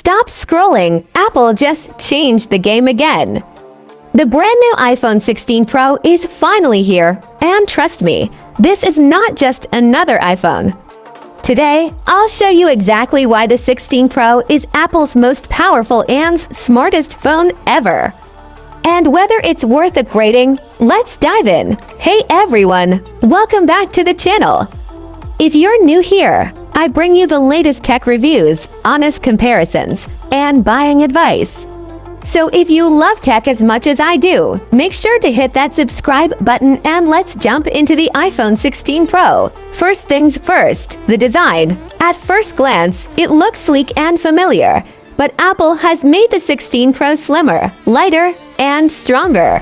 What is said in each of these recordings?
Stop scrolling, Apple just changed the game again. The brand new iPhone 16 Pro is finally here, and trust me, this is not just another iPhone. Today, I'll show you exactly why the 16 Pro is Apple's most powerful and smartest phone ever. And whether it's worth upgrading, let's dive in. Hey everyone, welcome back to the channel. If you're new here, I bring you the latest tech reviews, honest comparisons, and buying advice. So if you love tech as much as I do, make sure to hit that subscribe button and let's jump into the iPhone 16 Pro. First things first, the design. At first glance, it looks sleek and familiar, but Apple has made the 16 Pro slimmer, lighter, and stronger.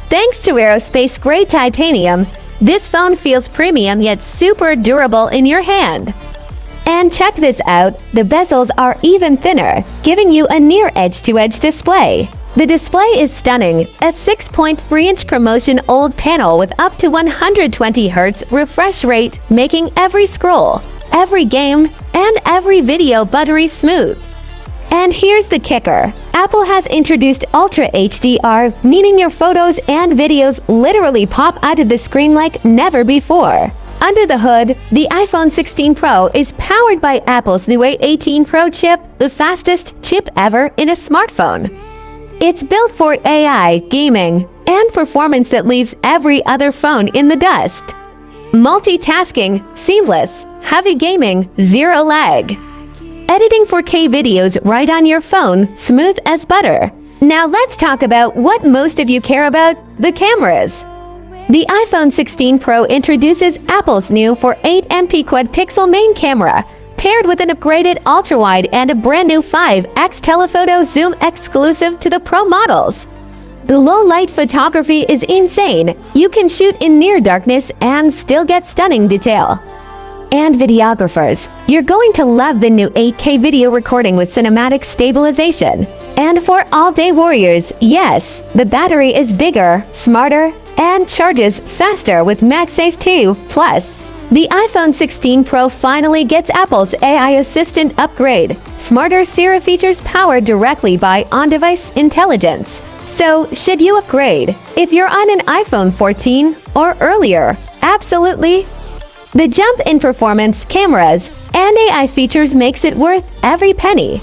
Thanks to aerospace-grade titanium, this phone feels premium yet super durable in your hand. And check this out, the bezels are even thinner, giving you a near edge-to-edge display. The display is stunning, a 6.3-inch promotion OLED panel with up to 120Hz refresh rate, making every scroll, every game, and every video buttery smooth. And here's the kicker. Apple has introduced Ultra HDR, meaning your photos and videos literally pop out of the screen like never before. Under the hood, the iPhone 16 Pro is powered by Apple's new A18 Pro chip, the fastest chip ever in a smartphone. It's built for AI, gaming, and performance that leaves every other phone in the dust. Multitasking, seamless, heavy gaming, zero lag. Editing 4K videos right on your phone, smooth as butter. Now let's talk about what most of you care about, the cameras. The iPhone 16 Pro introduces Apple's new 48MP quad-pixel main camera, paired with an upgraded ultra-wide and a brand new 5x telephoto zoom exclusive to the Pro models. The low-light photography is insane. You can shoot in near darkness and still get stunning detail. And videographers, you're going to love the new 8K video recording with cinematic stabilization. And for all-day warriors, yes, the battery is bigger, smarter, and charges faster with MagSafe 2 Plus. The iPhone 16 Pro finally gets Apple's AI Assistant upgrade. Smarter Siri features powered directly by on-device intelligence. So, should you upgrade? If you're on an iPhone 14 or earlier, absolutely. The jump in performance, cameras, and AI features makes it worth every penny.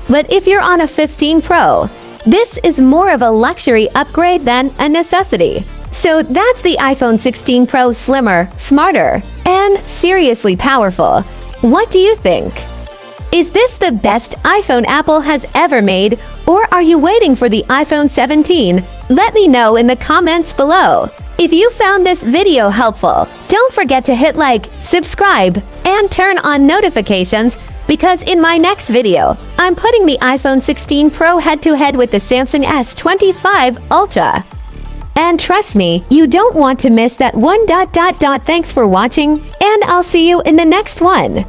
But if you're on a 15 Pro, this is more of a luxury upgrade than a necessity. So that's the iPhone 16 Pro slimmer, smarter, and seriously powerful. What do you think? Is this the best iPhone Apple has ever made, or are you waiting for the iPhone 17? Let me know in the comments below. If you found this video helpful, don't forget to hit like, subscribe, and turn on notifications because in my next video, I'm putting the iPhone 16 Pro head-to-head with the Samsung S25 Ultra. And trust me, you don't want to miss that one. Thanks for watching, and I'll see you in the next one.